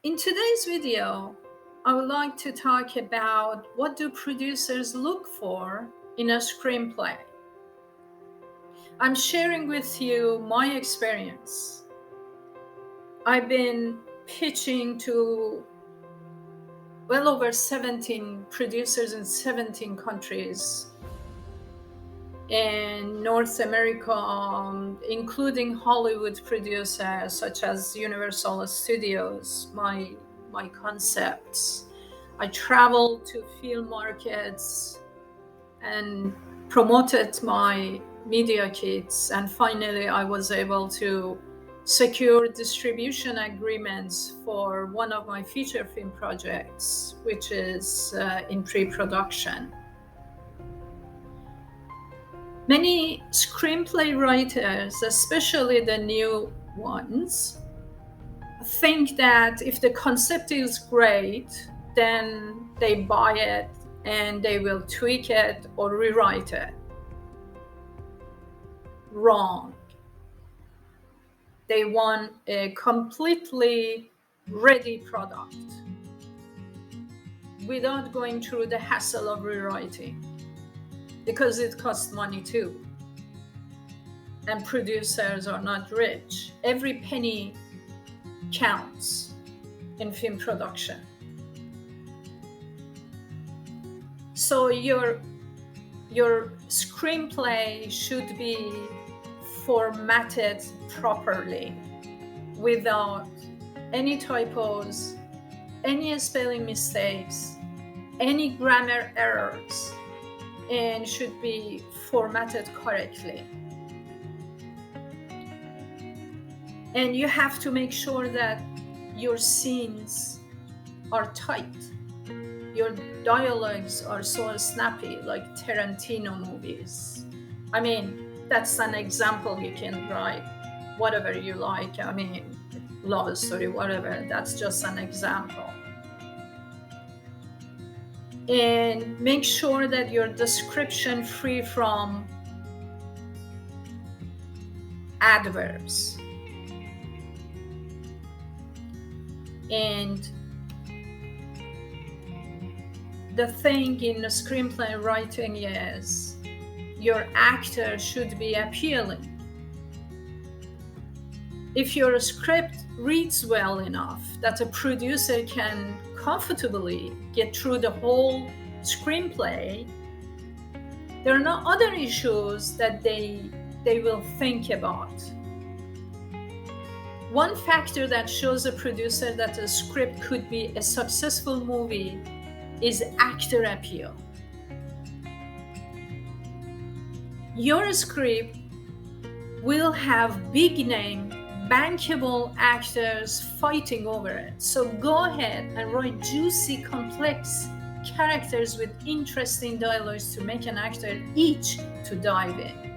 In today's video, I would like to talk about what do producers look for in a screenplay. I'm sharing with you my experience. I've been pitching to well over 17 producers in 17 countries in North America, including Hollywood producers such as Universal Studios, my concepts. I traveled to film markets and promoted my media kits, and finally I was able to secure distribution agreements for one of my feature film projects, which is in pre-production. Many screenplay writers, especially the new ones, think that if the concept is great, then they buy it and they will tweak it or rewrite it. Wrong. They want a completely ready product without going through the hassle of rewriting, because it costs money too. And producers are not rich. Every penny counts in film production. So your screenplay should be formatted properly, without any typos, any spelling mistakes, any grammar errors, and should be formatted correctly. And you have to make sure that your scenes are tight. Your dialogues are so snappy, like Tarantino movies. I mean, that's an example. You can write whatever you like. I mean, love story, whatever. That's just an example. And make sure that your description free from adverbs. And the thing in screenplay writing is your actor should be appealing. If your script reads well enough that a producer can comfortably get through the whole screenplay, there are no other issues that they will think about. One factor that shows a producer that a script could be a successful movie is actor appeal. Your script will have big name, bankable actors fighting over it. So go ahead and write juicy, complex characters with interesting dialogues to make an actor itch to dive in.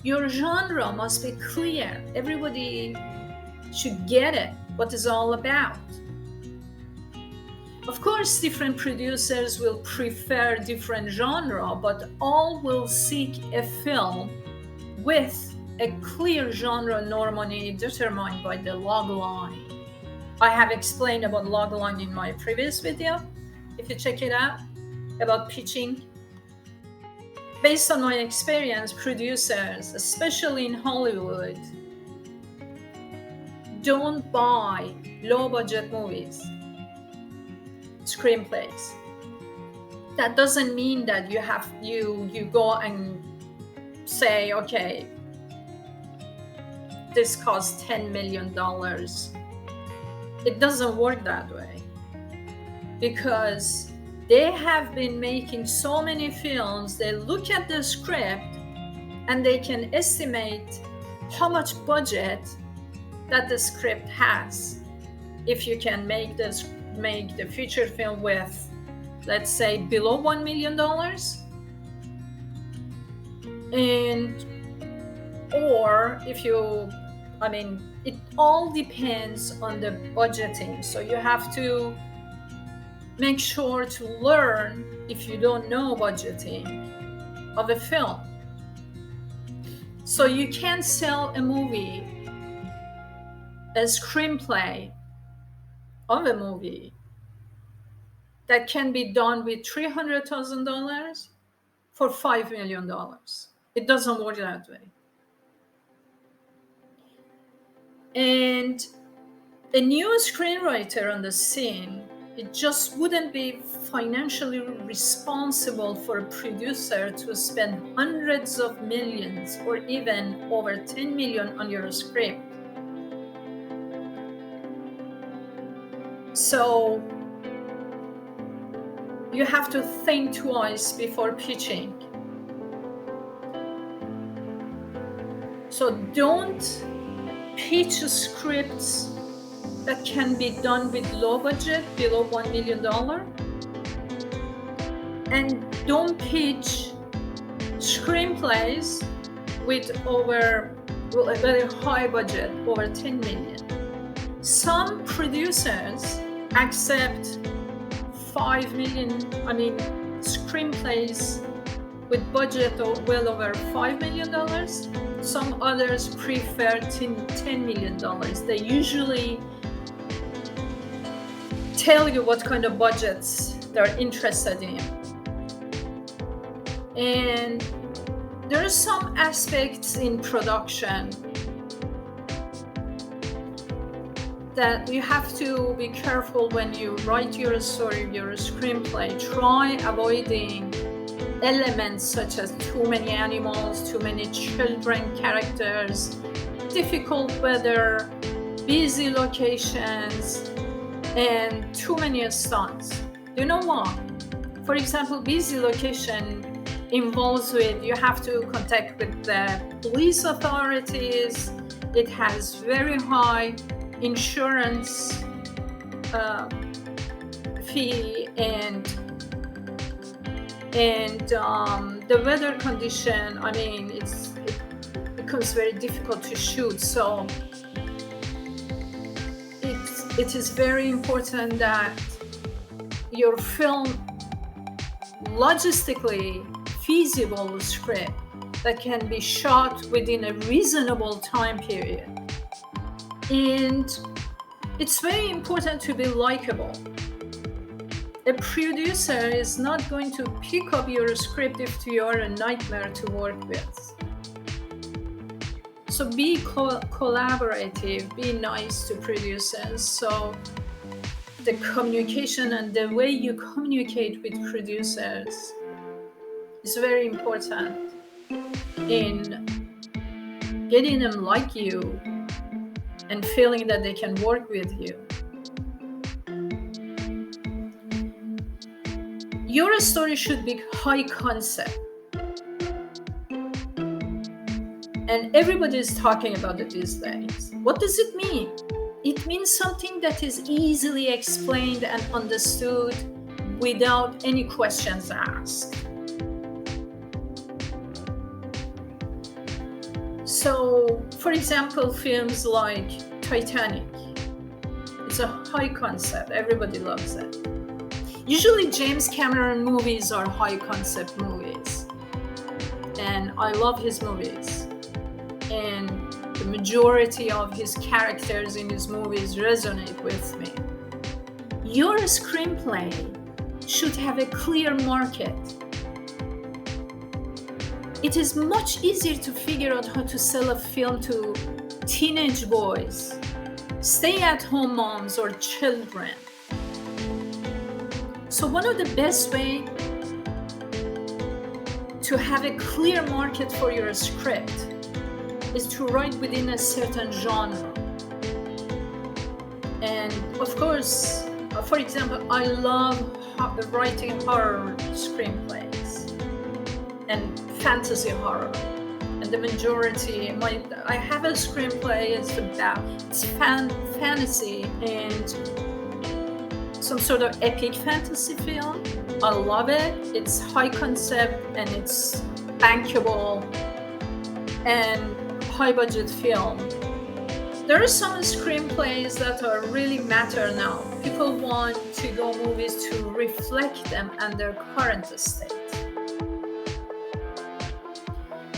Your genre must be clear. Everybody should get it, what it's all about. Of course, different producers will prefer different genre, but all will seek a film with a clear genre normally determined by the logline. I have explained about logline in my previous video, if you check it out, about pitching. Based on my experience, producers, especially in Hollywood, don't buy low-budget movies, screenplays. That doesn't mean that you go and say, okay, this costs $10 million. It doesn't work that way, because they have been making so many films. They look at the script and they can estimate how much budget that the script has. If you can make the feature film with, let's say, below $1 million, or if you, it all depends on the budgeting. So you have to make sure to learn, if you don't know budgeting of a film. So you can't sell a movie a screenplay of a movie that can be done with $300,000 for $5 million. It doesn't work that way. And a new screenwriter on the scene, it just wouldn't be financially responsible for a producer to spend hundreds of millions or even over 10 million on your script. So you have to think twice before pitching. So don't pitch scripts that can be done with low budget, below $1 million. And don't pitch screenplays with a very high budget, over 10 million. Some producers accept 5 million, screenplays with budget of well over $5 million. Some others prefer $10 million. They usually tell you what kind of budgets they're interested in. And there are some aspects in production that you have to be careful when you write your story, your screenplay. Try avoiding elements such as too many animals, too many children characters, difficult weather, busy locations, and too many stunts. You know what? For example, busy location involves you have to contact with the police authorities. It has very high insurance fee, and the weather condition, it becomes very difficult to shoot. So it is very important that your film logistically feasible script that can be shot within a reasonable time period. And it's very important to be likable. A producer is not going to pick up your script if you are a nightmare to work with. So be collaborative, be nice to producers. So the communication and the way you communicate with producers is very important in getting them like you and feeling that they can work with you. Your story should be high concept. And everybody is talking about it these days. What does it mean? It means something that is easily explained and understood without any questions asked. So, for example, films like Titanic. It's a high concept. Everybody loves it. Usually James Cameron movies are high concept movies. And I love his movies. And the majority of his characters in his movies resonate with me. Your screenplay should have a clear market. It is much easier to figure out how to sell a film to teenage boys, stay-at-home moms, or children. So one of the best ways to have a clear market for your script is to write within a certain genre. And of course, for example, I love writing horror screenplays and fantasy horror. And the majority, I have a screenplay, it's fantasy and some sort of epic fantasy film. I love it. It's high concept and it's bankable and high budget film. There are some screenplays that are really matter now. People want to go movies to reflect them and their current state.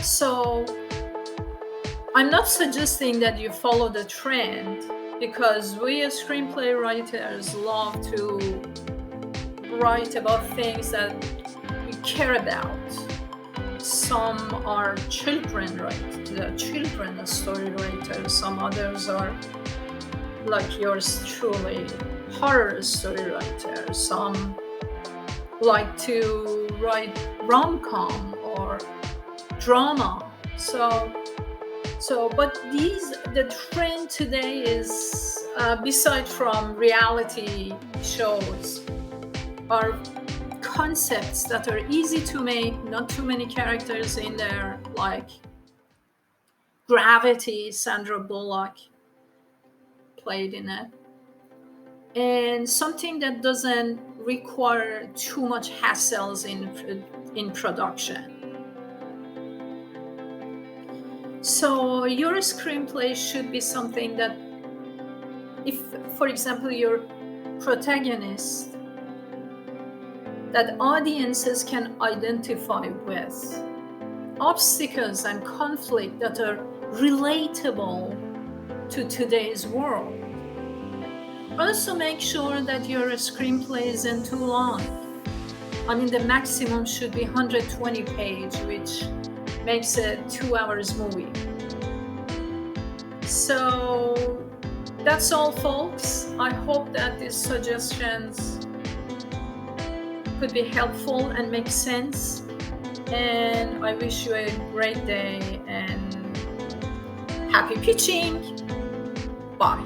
So I'm not suggesting that you follow the trend because we as screenplay writers love to write about things that we care about. Some are children, right? The children story writers. Some others are, like yours truly, horror story writers. Some like to write rom-com or drama. But the trend today is, beside from reality shows, are concepts that are easy to make, not too many characters in there, like Gravity, Sandra Bullock played in it, and something that doesn't require too much hassles in production. So your screenplay should be something that, if, for example, your protagonist, that audiences can identify with, obstacles and conflict that are relatable to today's world. Also make sure that your screenplay isn't too long. I mean, the maximum should be 120 pages, which makes a 2 hours movie. So that's all, folks. I hope that these suggestions could be helpful and make sense. And I wish you a great day and happy pitching. Bye.